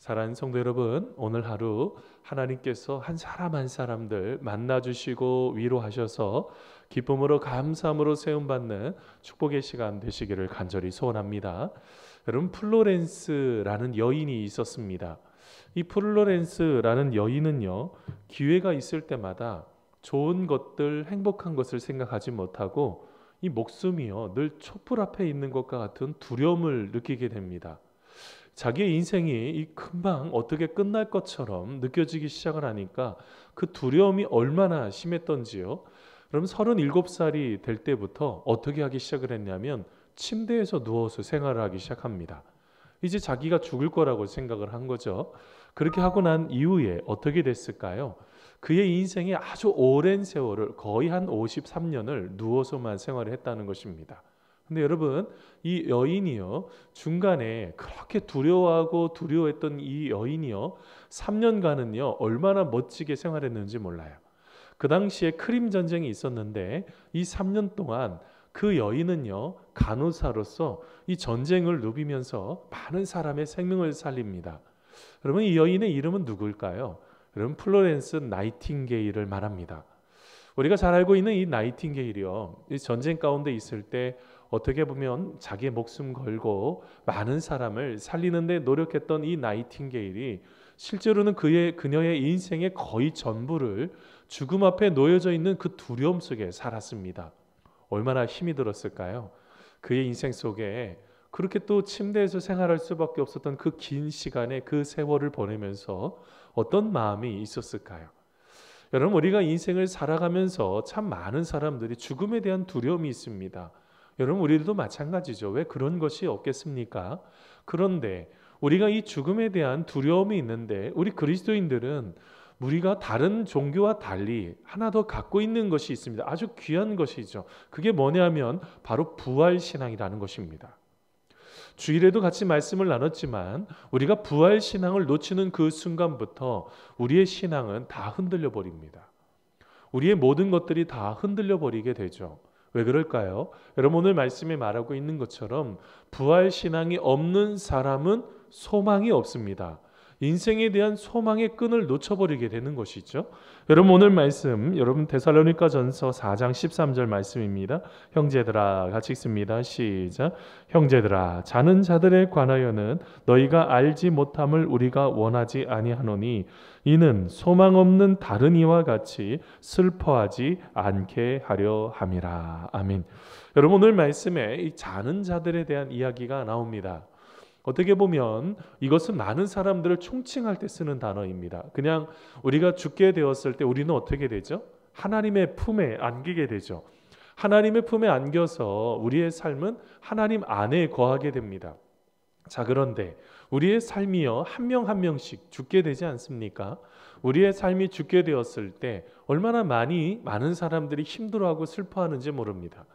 사랑하는 성도 여러분, 오늘 하루 하나님께서 한 사람 한 사람들 만나주시고 위로하셔서 기쁨으로 감사함으로 세움받는 축복의 시간 되시기를 간절히 소원합니다. 여러분, 플로렌스라는 여인이 있었습니다. 이 플로렌스라는 여인은요, 기회가 있을 때마다 좋은 것들, 행복한 것을 생각하지 못하고 이 목숨이요, 늘 촛불 앞에 있는 것과 같은 두려움을 느끼게 됩니다. 자기의 인생이 이 금방 어떻게 끝날 것처럼 느껴지기 시작을 하니까 그 두려움이 얼마나 심했던지요. 그럼 37살이 될 때부터 어떻게 하기 시작을 했냐면 침대에서 누워서 생활을 하기 시작합니다. 이제 자기가 죽을 거라고 생각을 한 거죠. 그렇게 하고 난 이후에 어떻게 됐을까요? 그의 인생의 아주 오랜 세월을 거의 한 53년을 누워서만 생활을 했다는 것입니다. 근데 여러분, 이 여인이요, 중간에 그렇게 두려워하고 두려워했던 이 여인이요, 3년간은요 얼마나 멋지게 생활했는지 몰라요. 그 당시에 크림 전쟁이 있었는데 이 3년 동안 그 여인은요 간호사로서 이 전쟁을 누비면서 많은 사람의 생명을 살립니다. 여러분, 이 여인의 이름은 누구일까요? 여러분, 플로렌스 나이팅게일을 말합니다. 우리가 잘 알고 있는 이 나이팅게일이요, 이 전쟁 가운데 있을 때 어떻게 보면 자기의 목숨 걸고 많은 사람을 살리는 데 노력했던 이 나이팅게일이 실제로는 그녀의 인생의 거의 전부를 죽음 앞에 놓여져 있는 그 두려움 속에 살았습니다. 얼마나 힘이 들었을까요? 그의 인생 속에 그렇게 또 침대에서 생활할 수밖에 없었던 그 긴 시간의 그 세월을 보내면서 어떤 마음이 있었을까요? 여러분, 우리가 인생을 살아가면서 참 많은 사람들이 죽음에 대한 두려움이 있습니다. 여러분, 우리들도 마찬가지죠. 왜 그런 것이 없겠습니까? 그런데 우리가 이 죽음에 대한 두려움이 있는데 우리 그리스도인들은 우리가 다른 종교와 달리 하나 더 갖고 있는 것이 있습니다. 아주 귀한 것이죠. 그게 뭐냐면 바로 부활신앙이라는 것입니다. 주일에도 같이 말씀을 나눴지만 우리가 부활신앙을 놓치는 그 순간부터 우리의 신앙은 다 흔들려 버립니다. 우리의 모든 것들이 다 흔들려 버리게 되죠. 왜 그럴까요? 여러분, 오늘 말씀에 말하고 있는 것처럼 부활신앙이 없는 사람은 소망이 없습니다. 인생에 대한 소망의 끈을 놓쳐버리게 되는 것이죠. 여러분, 오늘 말씀, 여러분 데살로니가전서 4장 13절 말씀입니다. 형제들아, 같이 읽습니다. 시작. 형제들아, 자는 자들에 관하여는 너희가 알지 못함을 우리가 원하지 아니하노니 이는 소망 없는 다른 이와 같이 슬퍼하지 않게 하려 함이라. 아멘. 여러분, 오늘 말씀에 이 자는 자들에 대한 이야기가 나옵니다. 어떻게 보면 이것은 많은 사람들을 총칭할 때 쓰는 단어입니다. 그냥 우리가 죽게 되었을 때 우리는 어떻게 되죠? 하나님의 품에 안기게 되죠. 하나님의 품에 안겨서 우리의 삶은 하나님 안에 거하게 됩니다. 자, 그런데 우리의 삶이요, 한 명 한 명씩 죽게 되지 않습니까? 우리의 삶이 죽게 되었을 때 얼마나 많은 사람들이 힘들어하고 슬퍼하는지 모릅니다.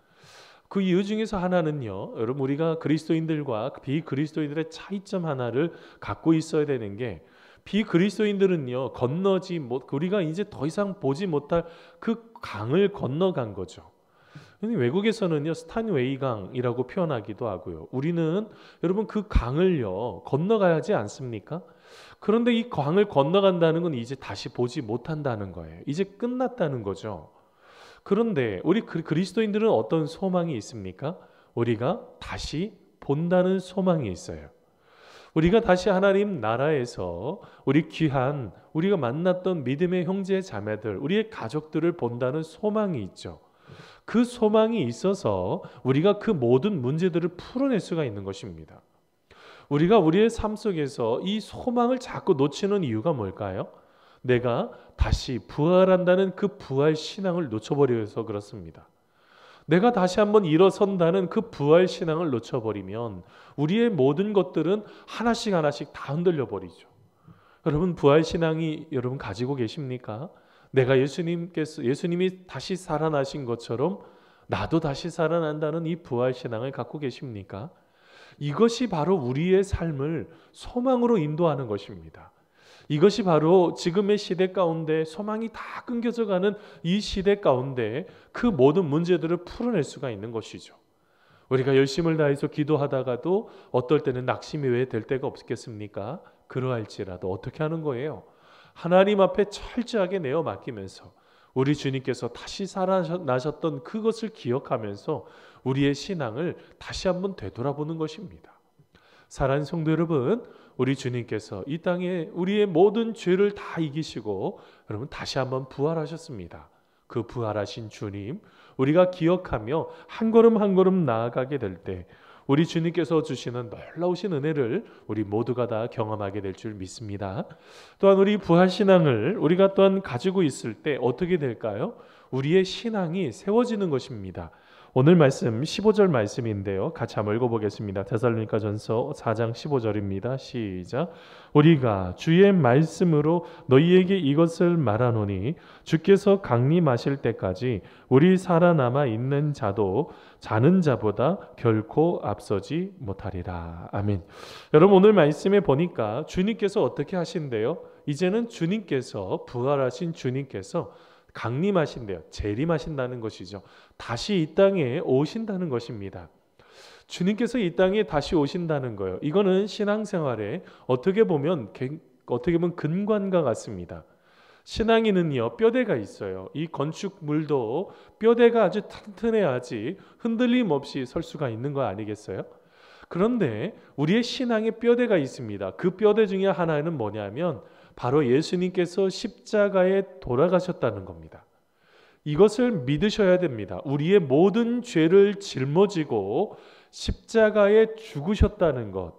그 이유 중에서 하나는요, 여러분, 우리가 그리스도인들과 비그리스도인들의 차이점 하나를 갖고 있어야 되는 게, 비그리스도인들은요 건너지 못, 우리가 이제 더 이상 보지 못할 그 강을 건너간 거죠. 외국에서는요 스탄웨이 강이라고 표현하기도 하고요. 우리는 여러분 그 강을요 건너가야 하지 않습니까? 그런데 이 강을 건너간다는 건 이제 다시 보지 못한다는 거예요. 이제 끝났다는 거죠. 그런데 우리 그리스도인들은 어떤 소망이 있습니까? 우리가 다시 본다는 소망이 있어요. 우리가 다시 하나님 나라에서 우리 귀한 우리가 만났던 믿음의 형제 자매들, 우리의 가족들을 본다는 소망이 있죠. 그 소망이 있어서 우리가 그 모든 문제들을 풀어낼 수가 있는 것입니다. 우리가 우리의 삶 속에서 이 소망을 자꾸 놓치는 이유가 뭘까요? 내가 다시 부활한다는 그 부활 신앙을 놓쳐버려서 그렇습니다. 내가 다시 한번 일어선다는 그 부활 신앙을 놓쳐버리면 우리의 모든 것들은 하나씩 하나씩 다 흔들려 버리죠. 여러분, 부활 신앙이 여러분 가지고 계십니까? 내가 예수님이 다시 살아나신 것처럼 나도 다시 살아난다는 이 부활 신앙을 갖고 계십니까? 이것이 바로 우리의 삶을 소망으로 인도하는 것입니다. 이것이 바로 지금의 시대 가운데 소망이 다 끊겨져 가는 이 시대 가운데 그 모든 문제들을 풀어낼 수가 있는 것이죠. 우리가 열심을 다해서 기도하다가도 어떨 때는 낙심이 왜 될 때가 없겠습니까? 그러할지라도 어떻게 하는 거예요? 하나님 앞에 철저하게 내어 맡기면서 우리 주님께서 다시 살아나셨던 그것을 기억하면서 우리의 신앙을 다시 한번 되돌아보는 것입니다. 사랑하는 성도 여러분, 우리 주님께서 이 땅에 우리의 모든 죄를 다 이기시고 여러분 다시 한번 부활하셨습니다. 그 부활하신 주님 우리가 기억하며 한 걸음 한 걸음 나아가게 될 때 우리 주님께서 주시는 놀라우신 은혜를 우리 모두가 다 경험하게 될 줄 믿습니다. 또한 우리 부활신앙을 우리가 또한 가지고 있을 때 어떻게 될까요? 우리의 신앙이 세워지는 것입니다. 오늘 말씀 15절 말씀인데요. 같이 한번 읽어보겠습니다. 데살로니가전서 4장 15절입니다. 시작. 우리가 주의 말씀으로 너희에게 이것을 말하노니 주께서 강림하실 때까지 우리 살아남아 있는 자도 자는 자보다 결코 앞서지 못하리라. 아멘. 여러분 오늘 말씀에 보니까 주님께서 어떻게 하신대요? 이제는 주님께서 부활하신 주님께서 강림하신대요. 재림하신다는 것이죠. 다시 이 땅에 오신다는 것입니다. 주님께서 이 땅에 다시 오신다는 거예요. 이거는 신앙생활에 어떻게 보면 근관과 같습니다. 신앙인은요 뼈대가 있어요. 이 건축물도 뼈대가 아주 튼튼해야지 흔들림 없이 설 수가 있는 거 아니겠어요? 그런데 우리의 신앙에 뼈대가 있습니다. 그 뼈대 중에 하나는 뭐냐면 바로 예수님께서 십자가에 돌아가셨다는 겁니다. 이것을 믿으셔야 됩니다. 우리의 모든 죄를 짊어지고 십자가에 죽으셨다는 것.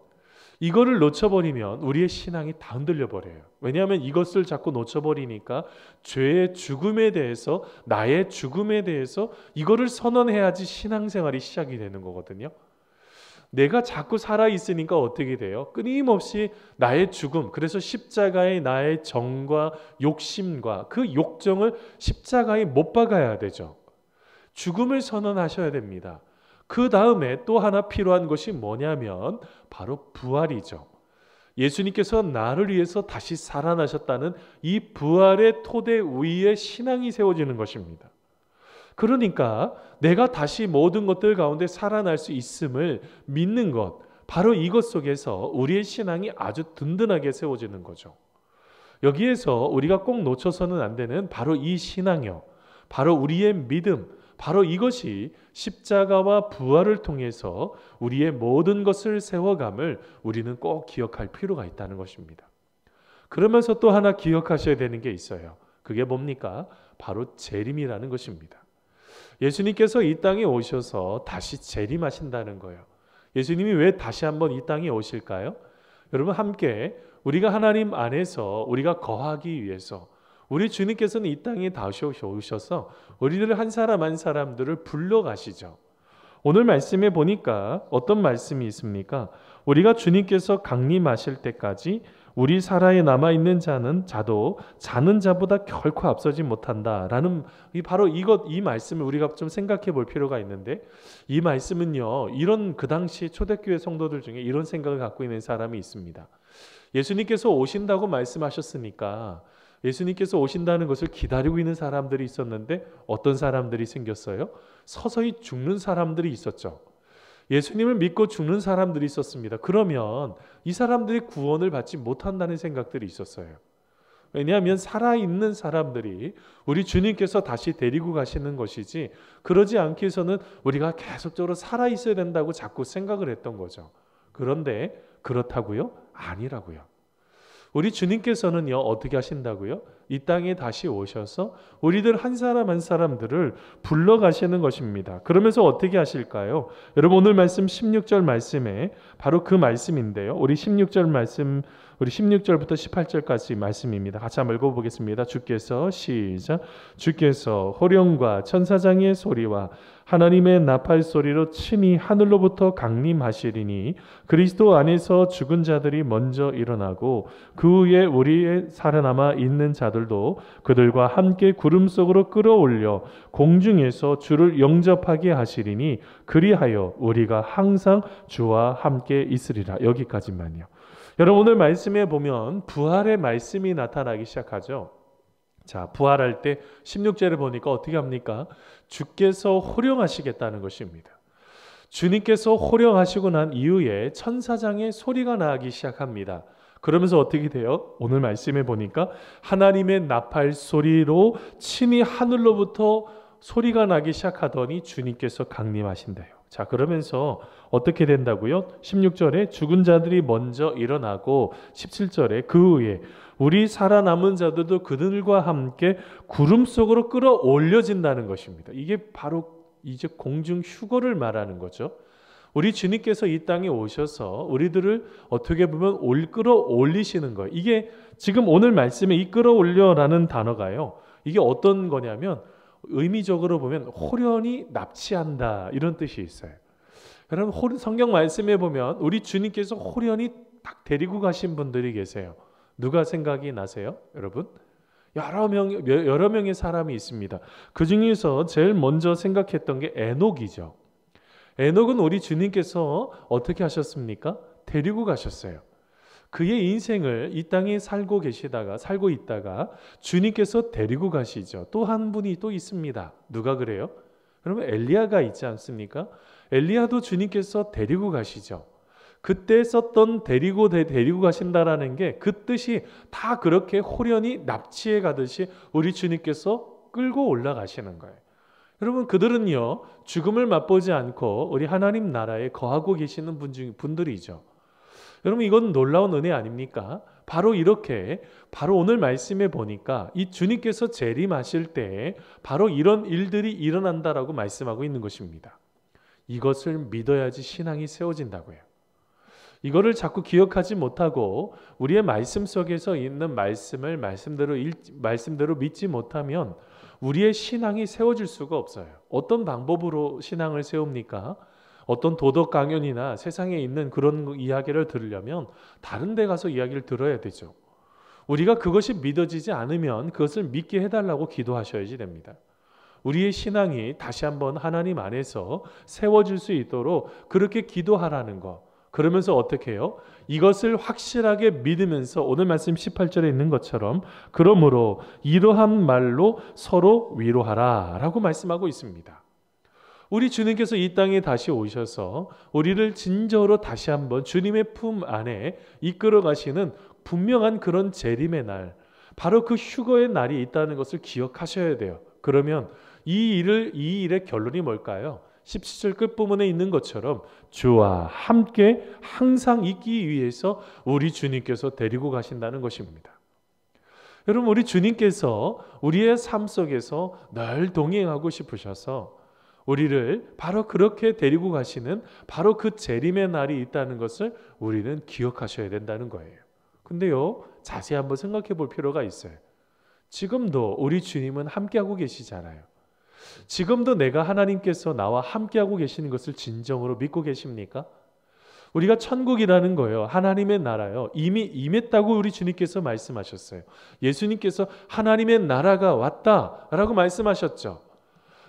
이거를 놓쳐버리면 우리의 신앙이 다 흔들려 버려요. 왜냐하면 이것을 자꾸 놓쳐버리니까 죄의 죽음에 대해서 나의 죽음에 대해서 이거를 선언해야지 신앙생활이 시작이 되는 거거든요. 내가 자꾸 살아있으니까 어떻게 돼요? 끊임없이 나의 죽음, 그래서 십자가에 나의 정과 욕심과 그 욕정을 십자가에 못 박아야 되죠. 죽음을 선언하셔야 됩니다. 그 다음에 또 하나 필요한 것이 뭐냐면 바로 부활이죠. 예수님께서 나를 위해서 다시 살아나셨다는 이 부활의 토대 위에 신앙이 세워지는 것입니다. 그러니까 내가 다시 모든 것들 가운데 살아날 수 있음을 믿는 것, 바로 이것 속에서 우리의 신앙이 아주 든든하게 세워지는 거죠. 여기에서 우리가 꼭 놓쳐서는 안 되는 바로 이 신앙이요, 바로 우리의 믿음, 바로 이것이 십자가와 부활을 통해서 우리의 모든 것을 세워감을 우리는 꼭 기억할 필요가 있다는 것입니다. 그러면서 또 하나 기억하셔야 되는 게 있어요. 그게 뭡니까? 바로 재림이라는 것입니다. 예수님께서 이 땅에 오셔서 다시 재림하신다는 거예요. 예수님이 왜 다시 한번 이 땅에 오실까요? 여러분 함께 우리가 하나님 안에서 우리가 거하기 위해서 우리 주님께서는 이 땅에 다시 오셔서 우리들 한 사람 한 사람들을 불러가시죠. 오늘 말씀에 보니까 어떤 말씀이 있습니까? 우리가 주님께서 강림하실 때까지 우리 살아에 남아있는 자도 자는 자보다 결코 앞서지 못한다라는 바로 이 말씀을 우리가 좀 생각해 볼 필요가 있는데, 이 말씀은요 이런 그 당시 초대교회 성도들 중에 이런 생각을 갖고 있는 사람이 있습니다. 예수님께서 오신다고 말씀하셨으니까 예수님께서 오신다는 것을 기다리고 있는 사람들이 있었는데 어떤 사람들이 생겼어요? 서서히 죽는 사람들이 있었죠. 예수님을 믿고 죽는 사람들이 있었습니다. 그러면 이 사람들이 구원을 받지 못한다는 생각들이 있었어요. 왜냐하면 살아있는 사람들이 우리 주님께서 다시 데리고 가시는 것이지, 그러지 않기 위해서는 우리가 계속적으로 살아있어야 된다고 자꾸 생각을 했던 거죠. 그런데 그렇다고요? 아니라고요. 우리 주님께서는요 어떻게 하신다고요? 이 땅에 다시 오셔서 우리들 한 사람 한 사람들을 불러가시는 것입니다. 그러면서 어떻게 하실까요? 여러분 오늘 말씀 16절 말씀에 바로 그 말씀인데요. 우리 16절 말씀, 우리 16절부터 18절까지 말씀입니다. 같이 한번 읽어보겠습니다. 주께서 시작. 주께서 호령과 천사장의 소리와 하나님의 나팔 소리로 친히 하늘로부터 강림하시리니 그리스도 안에서 죽은 자들이 먼저 일어나고 그 후에 우리의 살아남아 있는 자들도 그들과 함께 구름 속으로 끌어올려 공중에서 주를 영접하게 하시리니 그리하여 우리가 항상 주와 함께 있으리라. 여기까지만요. 여러분 오늘 말씀에 보면 부활의 말씀이 나타나기 시작하죠. 자, 부활할 때 16절에 보니까 어떻게 합니까? 주께서 호령하시겠다는 것입니다. 주님께서 호령하시고 난 이후에 천사장의 소리가 나기 시작합니다. 그러면서 어떻게 돼요? 오늘 말씀에 보니까 하나님의 나팔 소리로 친히 하늘로부터 소리가 나기 시작하더니 주님께서 강림하신대요. 자, 그러면서 어떻게 된다고요? 16절에 죽은 자들이 먼저 일어나고 17절에 그 후에 우리 살아남은 자들도 그들과 함께 구름 속으로 끌어올려진다는 것입니다. 이게 바로 이제 공중 휴거를 말하는 거죠. 우리 주님께서 이 땅에 오셔서 우리들을 어떻게 보면 끌어올리시는 거예요. 이게 지금 오늘 말씀에 이 끌어올려라는 단어가요. 이게 어떤 거냐면 의미적으로 보면 호련히 납치한다 이런 뜻이 있어요. 여러분 성경 말씀에 보면 우리 주님께서 호련히 딱 데리고 가신 분들이 계세요. 누가 생각이 나세요? 여러분? 여러 명의 사람이 있습니다. 그 중에서 제일 먼저 생각했던 게 에녹이죠. 에녹은 우리 주님께서 어떻게 하셨습니까? 데리고 가셨어요. 그의 인생을 이 땅에 살고 있다가 주님께서 데리고 가시죠. 또 한 분이 또 있습니다. 누가 그래요? 그러면 엘리야가 있지 않습니까? 엘리야도 주님께서 데리고 가시죠. 그때 썼던 데리고 가신다라는 게 그 뜻이 다 그렇게 호련히 납치해 가듯이 우리 주님께서 끌고 올라가시는 거예요. 여러분 그들은요 죽음을 맛보지 않고 우리 하나님 나라에 거하고 계시는 분들이죠. 여러분 이건 놀라운 은혜 아닙니까? 바로 이렇게 바로 오늘 말씀에 보니까 이 주님께서 재림하실 때 바로 이런 일들이 일어난다라고 말씀하고 있는 것입니다. 이것을 믿어야지 신앙이 세워진다고요. 이거를 자꾸 기억하지 못하고 우리의 말씀 속에서 있는 말씀을 말씀대로 믿지 못하면 우리의 신앙이 세워질 수가 없어요. 어떤 방법으로 신앙을 세웁니까? 어떤 도덕 강연이나 세상에 있는 그런 이야기를 들으려면 다른 데 가서 이야기를 들어야 되죠. 우리가 그것이 믿어지지 않으면 그것을 믿게 해달라고 기도하셔야지 됩니다. 우리의 신앙이 다시 한번 하나님 안에서 세워질 수 있도록 그렇게 기도하라는 것. 그러면서 어떻게 해요? 이것을 확실하게 믿으면서 오늘 말씀 18절에 있는 것처럼 그러므로 이러한 말로 서로 위로하라 라고 말씀하고 있습니다. 우리 주님께서 이 땅에 다시 오셔서 우리를 진정으로 다시 한번 주님의 품 안에 이끌어 가시는 분명한 그런 재림의 날, 바로 그 휴거의 날이 있다는 것을 기억하셔야 돼요. 그러면 이 일의 결론이 뭘까요? 17절 끝부분에 있는 것처럼 주와 함께 항상 있기 위해서 우리 주님께서 데리고 가신다는 것입니다. 여러분 우리 주님께서 우리의 삶 속에서 늘 동행하고 싶으셔서 우리를 바로 그렇게 데리고 가시는 바로 그 재림의 날이 있다는 것을 우리는 기억하셔야 된다는 거예요. 근데요 자세히 한번 생각해 볼 필요가 있어요. 지금도 우리 주님은 함께하고 계시잖아요. 지금도 내가 하나님께서 나와 함께하고 계시는 것을 진정으로 믿고 계십니까? 우리가 천국이라는 거예요. 하나님의 나라요. 이미 임했다고 우리 주님께서 말씀하셨어요. 예수님께서 하나님의 나라가 왔다라고 말씀하셨죠.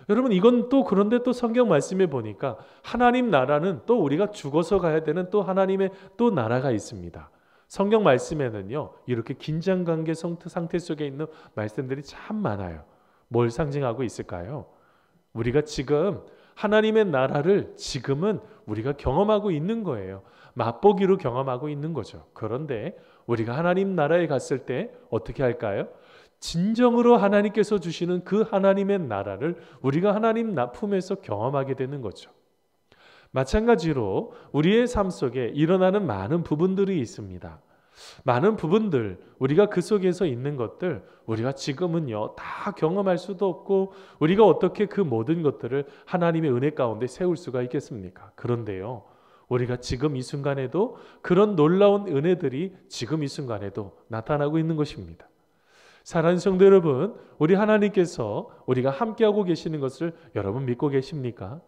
여러분 이건 또 그런데 또 성경 말씀에 보니까 하나님 나라는 또 우리가 죽어서 가야 되는 또 하나님의 또 나라가 있습니다. 성경 말씀에는요. 이렇게 긴장관계 상태 속에 있는 말씀들이 참 많아요. 뭘 상징하고 있을까요? 우리가 지금 하나님의 나라를 지금은 우리가 경험하고 있는 거예요. 맛보기로 경험하고 있는 거죠. 그런데 우리가 하나님 나라에 갔을 때 어떻게 할까요? 진정으로 하나님께서 주시는 그 하나님의 나라를 우리가 하나님 품에서 경험하게 되는 거죠. 마찬가지로 우리의 삶 속에 일어나는 많은 부분들이 있습니다. 많은 부분들 우리가 그 속에서 있는 것들 우리가 지금은요 다 경험할 수도 없고 우리가 어떻게 그 모든 것들을 하나님의 은혜 가운데 세울 수가 있겠습니까? 그런데요 우리가 지금 이 순간에도 그런 놀라운 은혜들이 지금 이 순간에도 나타나고 있는 것입니다. 사랑하는 성도 여러분, 우리 하나님께서 우리가 함께하고 계시는 것을 여러분 믿고 계십니까?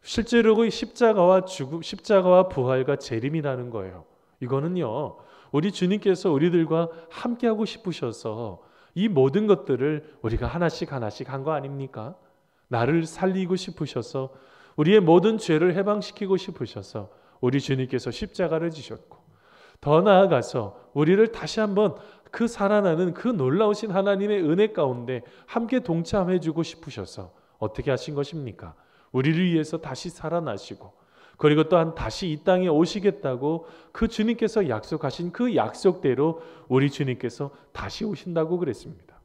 실제로 그 십자가와 부활과 재림이라는 거예요. 이거는요 우리 주님께서 우리들과 함께하고 싶으셔서 이 모든 것들을 우리가 하나씩 한 거 아닙니까? 나를 살리고 싶으셔서 우리의 모든 죄를 해방시키고 싶으셔서 우리 주님께서 십자가를 지셨고 더 나아가서 우리를 다시 한번 그 살아나는 그 놀라우신 하나님의 은혜 가운데 함께 동참해 주고 싶으셔서 어떻게 하신 것입니까? 우리를 위해서 다시 살아나시고 그리고 또한 다시 이 땅에 오시겠다고 그 주님께서 약속하신 그 약속대로 우리 주님께서 다시 오신다고 그랬습니다.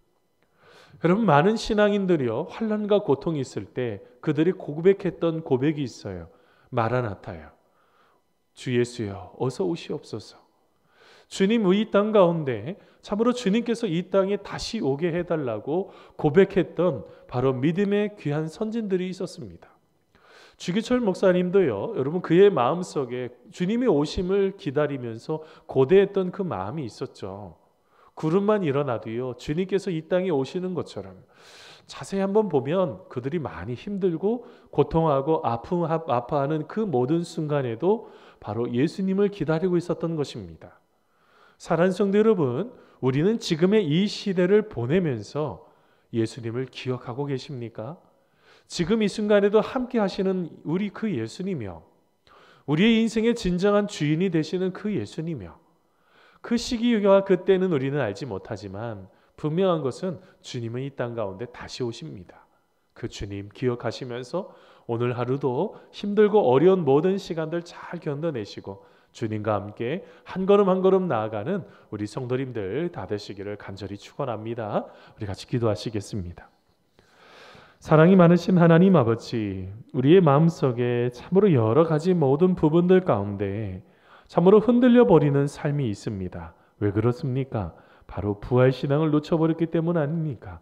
여러분, 많은 신앙인들이요, 환난과 고통이 있을 때 그들이 고백했던 고백이 있어요. 마라나타요. 주 예수여 어서 오시옵소서. 주님, 이 땅 가운데 참으로 주님께서 이 땅에 다시 오게 해달라고 고백했던 바로 믿음의 귀한 선진들이 있었습니다. 주기철 목사님도요, 여러분, 그의 마음속에 주님의 오심을 기다리면서 고대했던 그 마음이 있었죠. 구름만 일어나도요, 주님께서 이 땅에 오시는 것처럼. 자세히 한번 보면 그들이 많이 힘들고 고통하고 아파하는 그 모든 순간에도 바로 예수님을 기다리고 있었던 것입니다. 사랑하는 성도 여러분, 우리는 지금의 이 시대를 보내면서 예수님을 기억하고 계십니까? 지금 이 순간에도 함께 하시는 우리 그 예수님이요, 우리의 인생의 진정한 주인이 되시는 그 예수님이요, 그 시기와 그때는 우리는 알지 못하지만 분명한 것은 주님은 이 땅 가운데 다시 오십니다. 그 주님 기억하시면서 오늘 하루도 힘들고 어려운 모든 시간들 잘 견뎌내시고 주님과 함께 한 걸음 한 걸음 나아가는 우리 성도님들 다 되시기를 간절히 축원합니다. 우리 같이 기도하시겠습니다. 사랑이 많으신 하나님 아버지, 우리의 마음속에 참으로 여러 가지 모든 부분들 가운데 참으로 흔들려 버리는 삶이 있습니다. 왜 그렇습니까? 바로 부활신앙을 놓쳐버렸기 때문 아닙니까?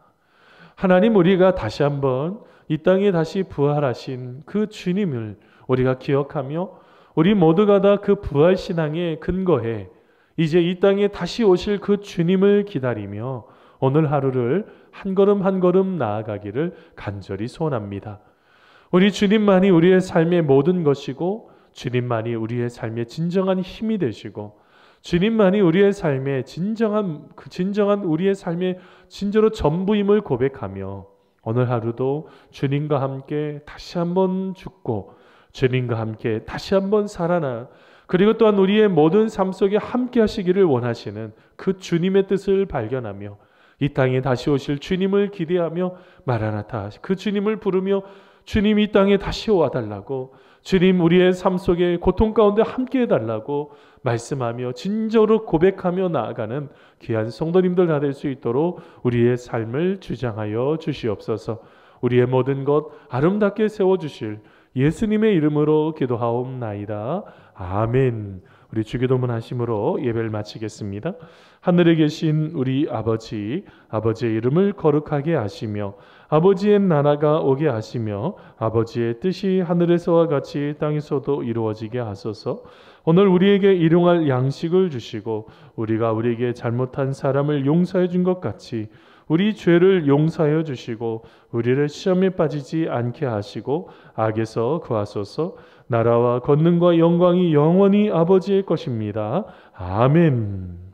하나님, 우리가 다시 한번 이 땅에 다시 부활하신 그 주님을 우리가 기억하며 우리 모두가 다 그 부활신앙에 근거해 이제 이 땅에 다시 오실 그 주님을 기다리며 오늘 하루를 한 걸음 한 걸음 나아가기를 간절히 소원합니다. 우리 주님만이 우리의 삶의 모든 것이고 주님만이 우리의 삶의 진정한 힘이 되시고 주님만이 우리의 삶의 진정한 우리의 삶의 진정으로 전부임을 고백하며 오늘 하루도 주님과 함께 다시 한번 죽고 주님과 함께 다시 한번 살아나 그리고 또한 우리의 모든 삶 속에 함께 하시기를 원하시는 그 주님의 뜻을 발견하며 이 땅에 다시 오실 주님을 기대하며 마라나타, 그 주님을 부르며 주님 이 땅에 다시 와달라고, 주님 우리의 삶 속에 고통 가운데 함께 해달라고 말씀하며 진정으로 고백하며 나아가는 귀한 성도님들 다 될 수 있도록 우리의 삶을 주장하여 주시옵소서. 우리의 모든 것 아름답게 세워주실 예수님의 이름으로 기도하옵나이다. 아멘. 우리 주기도문 하심으로 예배를 마치겠습니다. 하늘에 계신 우리 아버지, 아버지의 이름을 거룩하게 하시며 아버지의 나라가 오게 하시며 아버지의 뜻이 하늘에서와 같이 땅에서도 이루어지게 하소서. 오늘 우리에게 일용할 양식을 주시고 우리가 우리에게 잘못한 사람을 용서해 준 것 같이 우리 죄를 용서하여 주시고 우리를 시험에 빠지지 않게 하시고 악에서 구하소서. 나라와 권능과 영광이 영원히 아버지의 것입니다. 아멘.